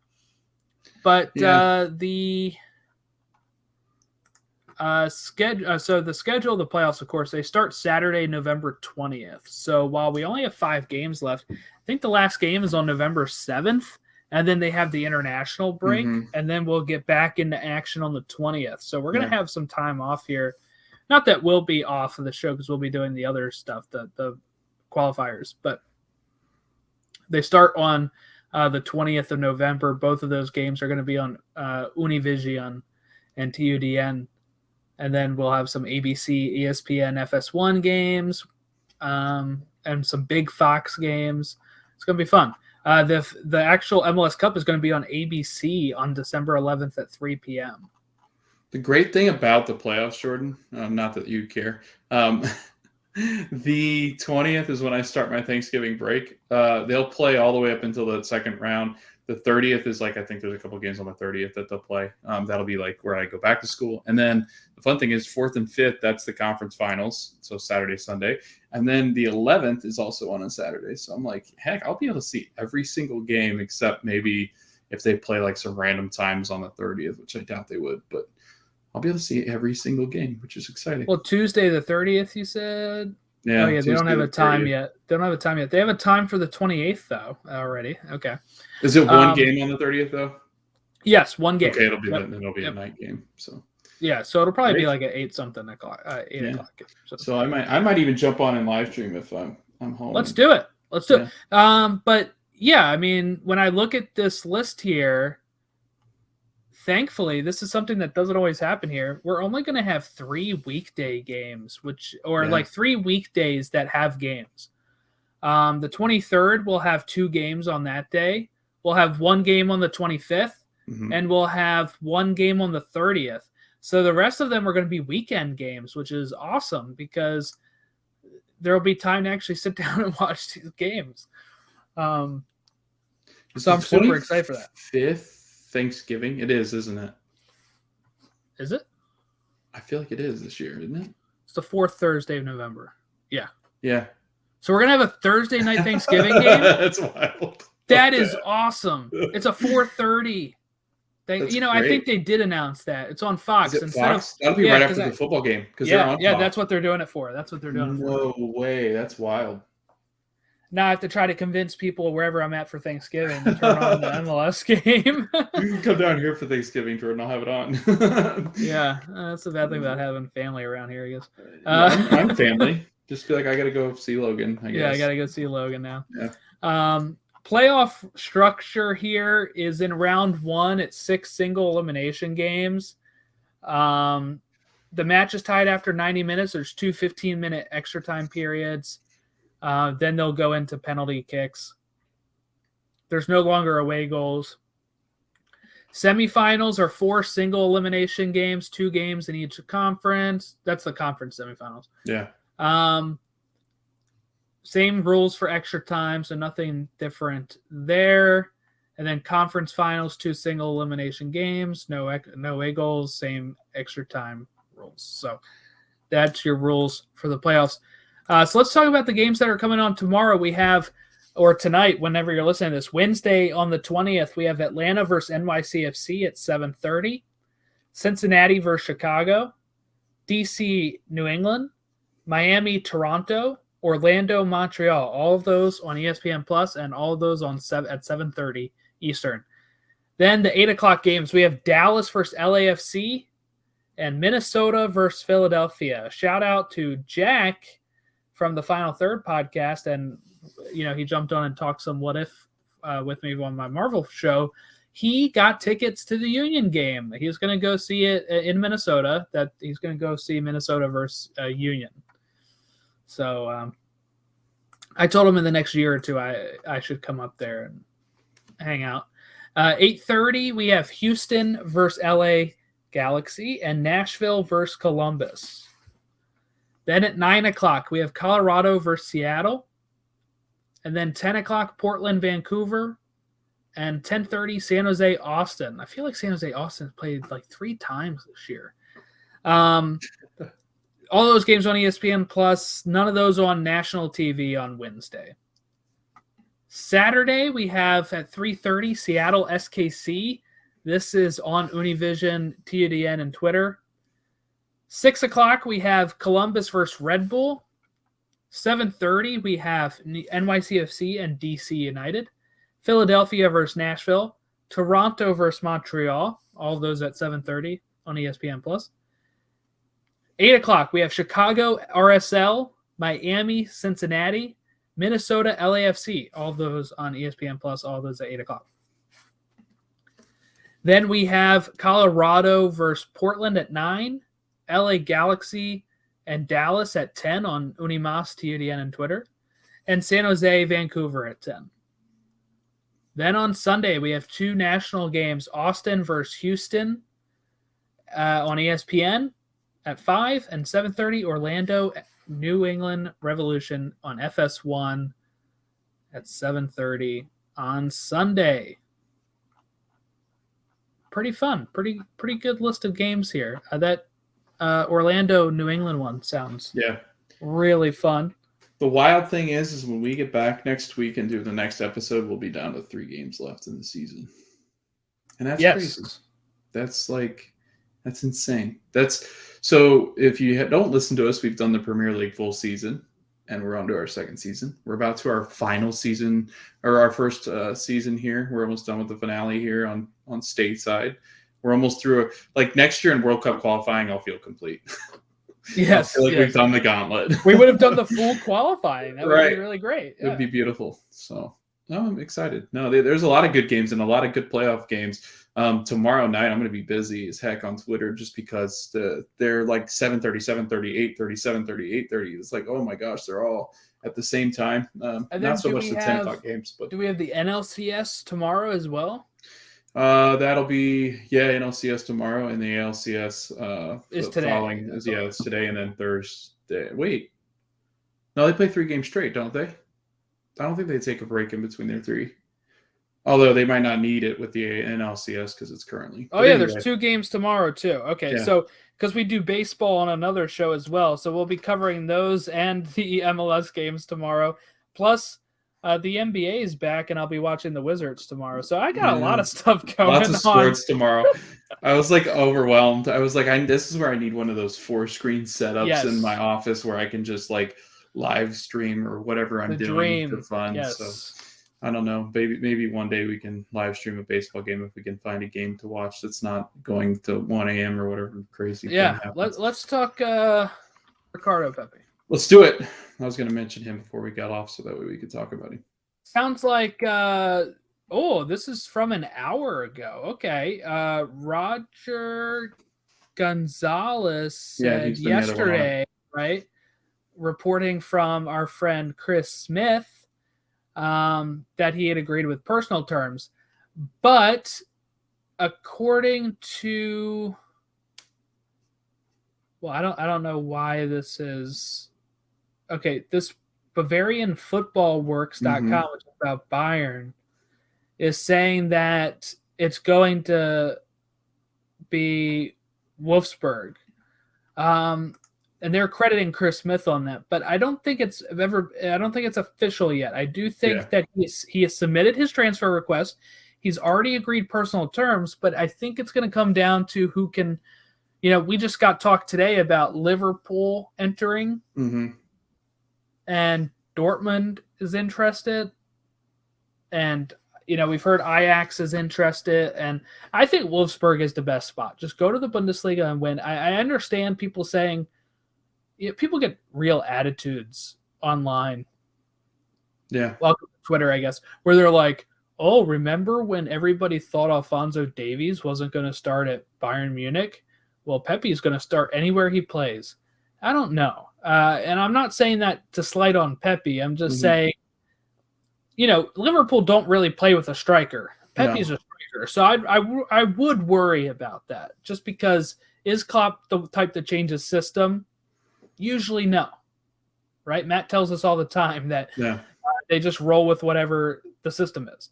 But the schedule. So the schedule of the playoffs, of course, they start Saturday, November 20th. So while we only have 5 games left, I think the last game is on November 7th. And then they have the international break, and then we'll get back into action on the 20th. So we're going to have some time off here. Not that we'll be off of the show, because we'll be doing the other stuff, the qualifiers. But they start on the 20th of November. Both of those games are going to be on Univision and TUDN. And then we'll have some ABC, ESPN, FS1 games, and some big Fox games. It's going to be fun. The actual MLS Cup is going to be on ABC on December 11th at 3 p.m. The great thing about the playoffs, Jordan, not that you care, the 20th is when I start my Thanksgiving break. They'll play all the way up until the second round. The 30th is I think there's a couple games on the 30th that they'll play. That'll be where I go back to school. And then the fun thing is 4th and 5th, that's the conference finals. So Saturday, Sunday. And then the 11th is also on a Saturday. So I'm like, heck, I'll be able to see every single game except maybe if they play like some random times on the 30th, which I doubt they would, but I'll be able to see every single game, which is exciting. Well, Tuesday the 30th, you said? Yeah. Oh, yeah, they don't have a time 30th. yet. They don't have a time yet. They have a time for the 28th, though, already. Okay. Is it one game on the 30th, though? Yes, one game. Okay, it'll be a night game. So yeah, so it'll probably be like at 8 o'clock. So I might even jump on and live stream if I'm home. Let's do it. But yeah, I mean, when I look at this list here, thankfully, this is something that doesn't always happen here. We're only going to have 3 weekday games, like 3 weekdays that have games. The 23rd, we'll have 2 games on that day. We'll have 1 game on the 25th, and we'll have 1 game on the 30th. So the rest of them are going to be weekend games, which is awesome because there'll be time to actually sit down and watch these games. So I'm super excited for that. 5th Thanksgiving? It is, isn't it? Is it? I feel like it is this year, isn't it? It's the 4th Thursday of November. Yeah. Yeah. So we're going to have a Thursday night Thanksgiving game? That's wild. That is awesome. It's a 4:30. I think they did announce that. It's on Fox. Is it Fox? That'll be right after the football game. Yeah, that's what they're doing it for. No way. That's wild. Now I have to try to convince people wherever I'm at for Thanksgiving to turn on the MLS game. You can come down here for Thanksgiving, Jordan. I'll have it on. Yeah, that's the bad thing about having family around here, I guess. I'm family. Just be like, I got to go see Logan, I guess. Yeah, I got to go see Logan now. Yeah. Playoff structure here is in round 1. It's 6 single elimination games. The match is tied after 90 minutes. There's 2 15-minute extra time periods. Then they'll go into penalty kicks. There's no longer away goals. Semifinals are 4 single elimination games, 2 games in each conference. That's the conference semifinals. Yeah. Same rules for extra time, so nothing different there. And then conference finals, 2 single elimination games, no away goals, same extra time rules. So that's your rules for the playoffs. So let's talk about the games that are coming on tomorrow. We have, or tonight, whenever you're listening to this, Wednesday on the 20th, we have Atlanta versus NYCFC at 7:30, Cincinnati versus Chicago, DC, New England, Miami, Toronto, Orlando, Montreal. All of those on ESPN Plus, and all of those on at 7:30 Eastern. Then the 8 o'clock games, we have Dallas versus LAFC and Minnesota versus Philadelphia. Shout out to Jack from the Final Third podcast, and he jumped on and talked some what if with me on my Marvel show. He got tickets to the Union game. He's going to go see it in Minnesota. That he's going to go see Minnesota versus Union. So I told him in the next year or two I should come up there and hang out. 8:30 we have Houston versus LA Galaxy and Nashville versus Columbus. Then at 9 o'clock, we have Colorado versus Seattle. And then 10 o'clock, Portland, Vancouver. And 10:30, San Jose, Austin. I feel like San Jose, Austin played like 3 times this year. All those games on ESPN Plus. None of those on national TV on Wednesday. Saturday, we have at 3:30, Seattle, SKC. This is on Univision, TUDN, and Twitter. 6 o'clock, we have Columbus versus Red Bull. 7:30, we have NYCFC and DC United. Philadelphia versus Nashville. Toronto versus Montreal. All of those at 7:30 on ESPN+. 8 o'clock, we have Chicago, RSL, Miami, Cincinnati, Minnesota, LAFC. All of those on ESPN+, all of those at 8 o'clock. Then we have Colorado versus Portland at 9. LA Galaxy and Dallas at 10 on Unimas, TUDN, and Twitter. And San Jose, Vancouver at 10. Then on Sunday, we have 2 national games, Austin versus Houston on ESPN at 5, and 7:30, Orlando, New England Revolution on FS1 at 7:30 on Sunday. Pretty fun. Pretty good list of games here. That Orlando, New England one sounds really fun. The wild thing is when we get back next week and do the next episode, we'll be down to 3 games left in the season. And that's crazy. That's insane. So if you don't listen to us, we've done the Premier League full season, and we're on to our second season. We're about to our final season, or our first season here. We're almost done with the finale here on Stateside. We're almost through. Next year in World Cup qualifying, I'll feel complete. Yes. I feel like we've done the gauntlet. We would have done the full qualifying. That would be really great. It would be beautiful. So I'm excited. No, there's a lot of good games and a lot of good playoff games. Tomorrow night, I'm going to be busy as heck on Twitter just because they're like 7:30, 7:30, 8:30, 7:30, 8:30. It's like, oh my gosh, they're all at the same time. Not so much the 10 o'clock games. But do we have the NLCS tomorrow as well? That'll be NLCS tomorrow, and the ALCS is today. Following it's today and then Thursday. Wait, no, they play 3 games straight, don't they? I don't think they take a break in between their 3. Although they might not need it with the NLCS because it's currently. Oh, yeah, there's 2 games tomorrow, too. Okay, Yeah. So because we do baseball on another show as well, so we'll be covering those and the MLS games tomorrow. Plus, the NBA is back, and I'll be watching the Wizards tomorrow. So I got a lot of stuff going on. Lots of sports tomorrow. I was overwhelmed. I was this is where I need one of those 4-screen setups in my office where I can just live stream or whatever I'm doing for fun. Yes. So I don't know. Maybe one day we can live stream a baseball game if we can find a game to watch that's not going to 1 a.m. or whatever crazy. Yeah, let's talk Ricardo Pepi. Let's do it. I was going to mention him before we got off so that way we could talk about him. Sounds like this is from an hour ago. Okay. Roger Gonzalez said yesterday, right? Reporting from our friend Chris Smith that he had agreed with personal terms. But according to I don't know why this is okay, this BavarianFootballWorks.com, which is about Bayern, is saying that it's going to be Wolfsburg. And they're crediting Chris Smith on that, but I don't think it's official yet. I do think that he has submitted his transfer request. He's already agreed personal terms, but I think it's going to come down to who can, we just got talk today about Liverpool entering, and Dortmund is interested, and we've heard Ajax is interested, and I think Wolfsburg is the best spot. Just go to the Bundesliga and win. I understand people saying. People get real attitudes online. Yeah. Welcome to Twitter, I guess, where they're like, oh, remember when everybody thought Alphonso Davies wasn't going to start at Bayern Munich? Well, Pepe is going to start anywhere he plays. I don't know. And I'm not saying that to slight on Pepe. I'm just saying, Liverpool don't really play with a striker. Pepe's a striker. So I would worry about that just because is Klopp the type that changes system? Usually no, right? Matt tells us all the time that they just roll with whatever the system is.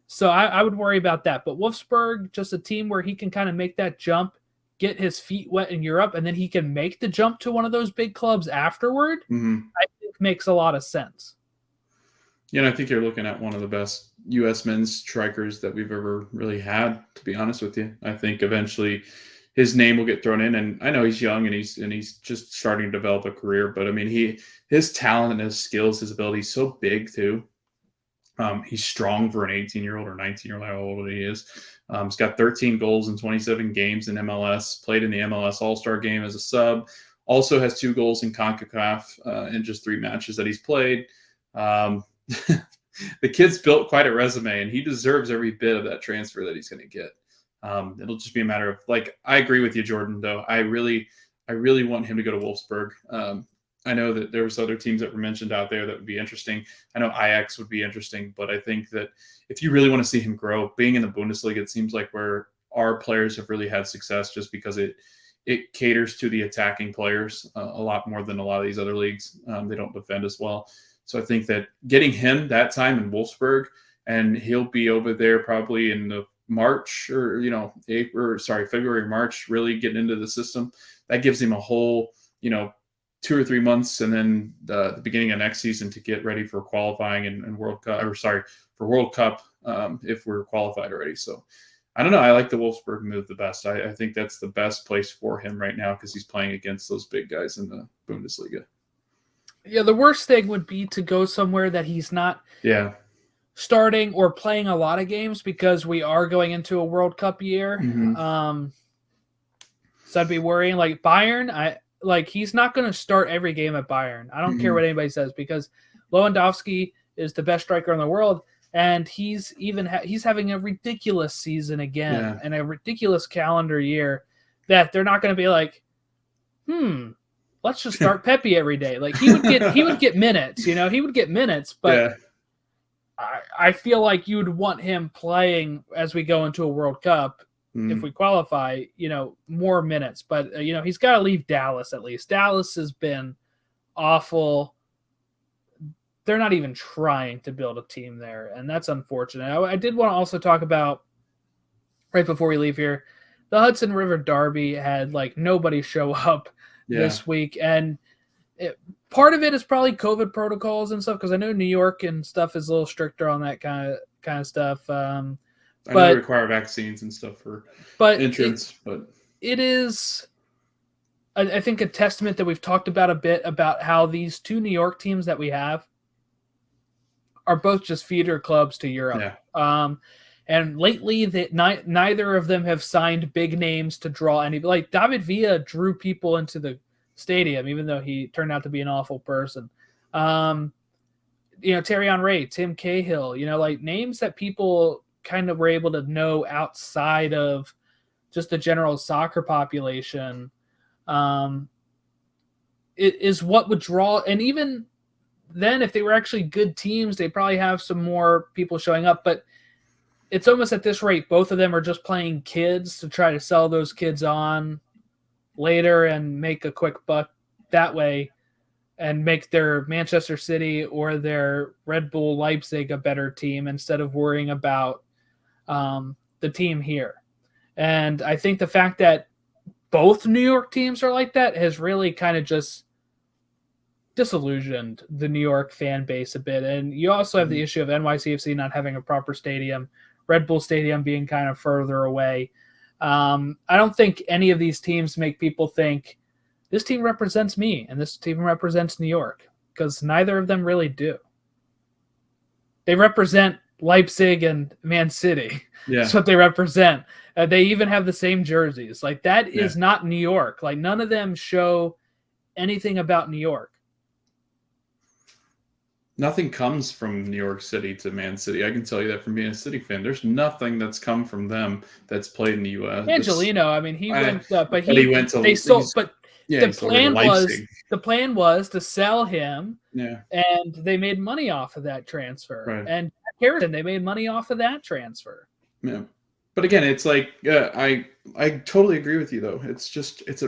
So I would worry about that. But Wolfsburg, just a team where he can kind of make that jump, get his feet wet in Europe, and then he can make the jump to one of those big clubs afterward, I think makes a lot of sense. I think you're looking at one of the best U.S. men's strikers that we've ever really had, to be honest with you. I think eventually his name will get thrown in, and I know he's young and he's just starting to develop a career, but I mean his talent and his skills, his ability is so big too. He's strong for an 18-year-old or 19-year-old, how old he is. He's got 13 goals in 27 games in MLS, played in the MLS All-Star game as a sub, also has 2 goals in CONCACAF in just 3 matches that he's played. The kid's built quite a resume, and he deserves every bit of that transfer that he's going to get. It'll just be a matter of I agree with you, Jordan, though. I really want him to go to Wolfsburg. I know that there was other teams that were mentioned out there that would be interesting. I know Ajax would be interesting, but I think that if you really want to see him grow, being in the Bundesliga, it seems like where our players have really had success just because it caters to the attacking players a lot more than a lot of these other leagues. They don't defend as well. So I think that getting him that time in Wolfsburg, and he'll be over there probably in the March or February, March, really getting into the system. That gives him a whole 2 or 3 months, and then the beginning of next season to get ready for qualifying and World Cup, for World Cup if we're qualified already. So I don't know. I like the Wolfsburg move the best. I think that's the best place for him right now because he's playing against those big guys in the Bundesliga. Yeah, the worst thing would be to go somewhere that he's not starting or playing a lot of games because we are going into a World Cup year. Mm-hmm. So I'd be worrying. Like Bayern, he's not going to start every game at Bayern. I don't care what anybody says because Lewandowski is the best striker in the world. And he's having a ridiculous season again and a ridiculous calendar year that they're not going to be like, let's just start Pepe every day. Like he would get minutes, he would get minutes, but I feel like you would want him playing as we go into a World Cup if we qualify, more minutes. But he's got to leave Dallas at least. Dallas has been awful. They're not even trying to build a team there, and that's unfortunate. I did want to also talk about, right before we leave here, the Hudson River Derby had nobody show up this week, and part of it is probably COVID protocols and stuff because I know New York and stuff is a little stricter on that kind of stuff. I know they require vaccines and stuff for entrance, but it is, I think, a testament that we've talked about a bit about how these two New York teams that we have are both just feeder clubs to Europe. Yeah. And lately, neither of them have signed big names to draw any. Like David Villa drew people into the stadium, even though he turned out to be an awful person. Terry Henry, Tim Cahill, names that people kind of were able to know outside of just the general soccer population. It is what would draw, and even then, if they were actually good teams, they probably have some more people showing up. But it's almost at this rate, both of them are just playing kids to try to sell those kids on later and make a quick buck that way and make their Manchester City or their Red Bull Leipzig a better team instead of worrying about the team here. And I think the fact that both New York teams are like that has really kind of just disillusioned the New York fan base a bit. And you also have the issue of NYCFC not having a proper stadium, Red Bull Stadium being kind of further away. I don't think any of these teams make people think this team represents me and this team represents New York, because neither of them really do. They represent Leipzig and Man City. Yeah. That's what they represent. They even have the same jerseys. That is not New York. None of them show anything about New York. Nothing comes from New York City to Man City. I can tell you that from being a City fan. There's nothing that's come from them that's played in the U.S. Angelino, he went, but he went to. They sold, but the plan was to sell him. Yeah, and they made money off of that transfer. Right. And Harrison, they made money off of that transfer. Yeah, but again, it's I totally agree with you though. It's just it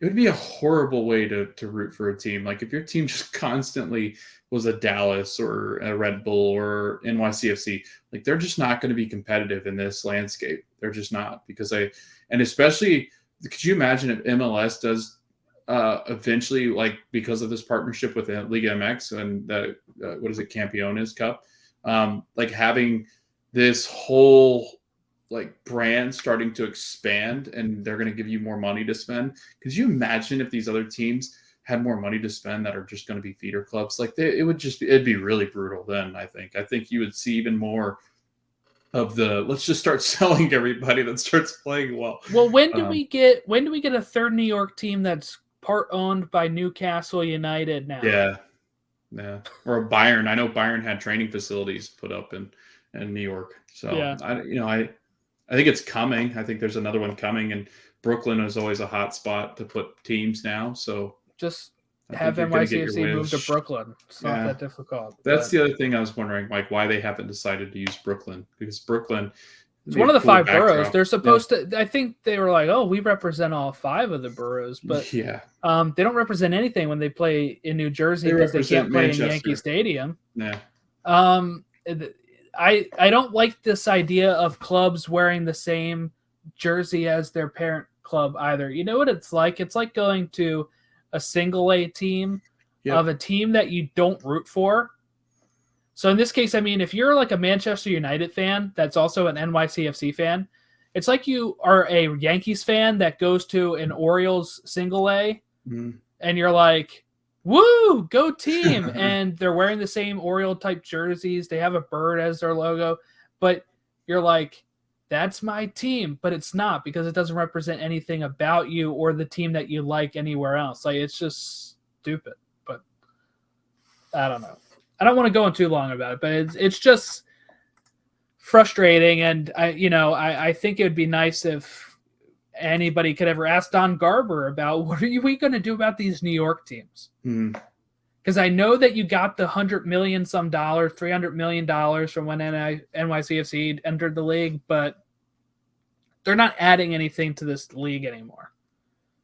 would be a horrible way to root for a team. If your team just constantly was a Dallas or a Red Bull or NYCFC, they're just not going to be competitive in this landscape. They're just not, and especially, could you imagine if MLS does eventually, because of this partnership with Liga MX and the Campeones Cup, having this whole brand starting to expand, and they're going to give you more money to spend. Could you imagine if these other teams had more money to spend that are just going to be feeder clubs? It'd be really brutal then. I think you would see even more of let's just start selling everybody that starts playing well. Well, when do we get a third New York team that's part owned by Newcastle United now? Yeah. Or Bayern. I know Bayern had training facilities put up in New York. So I think it's coming. I think there's another one coming, and Brooklyn is always a hot spot to put teams now. So just have NYCFC move to Brooklyn. It's not that difficult. That's the other thing I was wondering, why they haven't decided to use Brooklyn, because Brooklyn, it's one of the 5 boroughs. They're supposed to. I think they were like, we represent all 5 of the boroughs, but they don't represent anything when they play in New Jersey because they can't play in Yankee Stadium. Yeah. I don't like this idea of clubs wearing the same jersey as their parent club either. You know what it's like? It's like going to a single A team of a team that you don't root for. So in this case, I mean, if you're like a Manchester United fan that's also an NYCFC fan, it's like you are a Yankees fan that goes to an Orioles single A, and you're like, woo, go team. And they're wearing the same Oriole-type jerseys. They have a bird as their logo. But you're like, that's my team. But it's not, because it doesn't represent anything about you or the team that you like anywhere else. Like, it's just stupid. But I don't know. I don't want to go on too long about it, but it's just frustrating. And I think it would be nice if anybody could ever ask Don Garber about what are we going to do about these New York teams? Because I know that you got the $100 million some dollars, $300 million from when NYCFC entered the league, but they're not adding anything to this league anymore.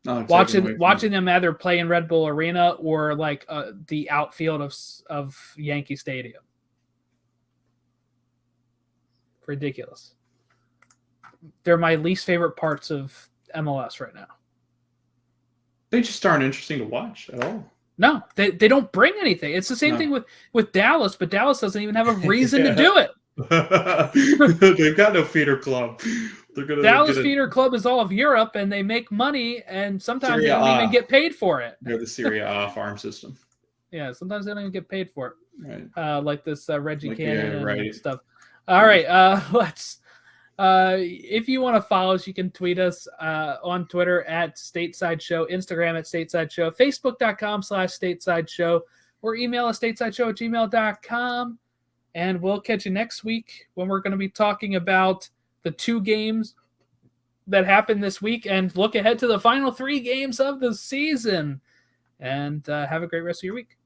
Watching them either play in Red Bull Arena or like the outfield of Yankee Stadium. Ridiculous. They're my least favorite parts of MLS right now. They just aren't interesting to watch at all. No, they don't bring anything. It's the same thing with Dallas, but Dallas doesn't even have a reason to do it. They've got no feeder club. Dallas feeder club is all of Europe, and they make money, and sometimes they don't even get paid for it. They're the Serie A farm system. Yeah, sometimes they don't even get paid for it. Right. Like this Reggie Cannon and stuff. All right, let's. If you want to follow us, you can tweet us on Twitter at Stateside Show, Instagram at Stateside Show, Facebook.com/Stateside Show, or email us statesideshow@gmail.com. And we'll catch you next week when we're going to be talking about the 2 games that happened this week and look ahead to the final 3 games of the season. And have a great rest of your week.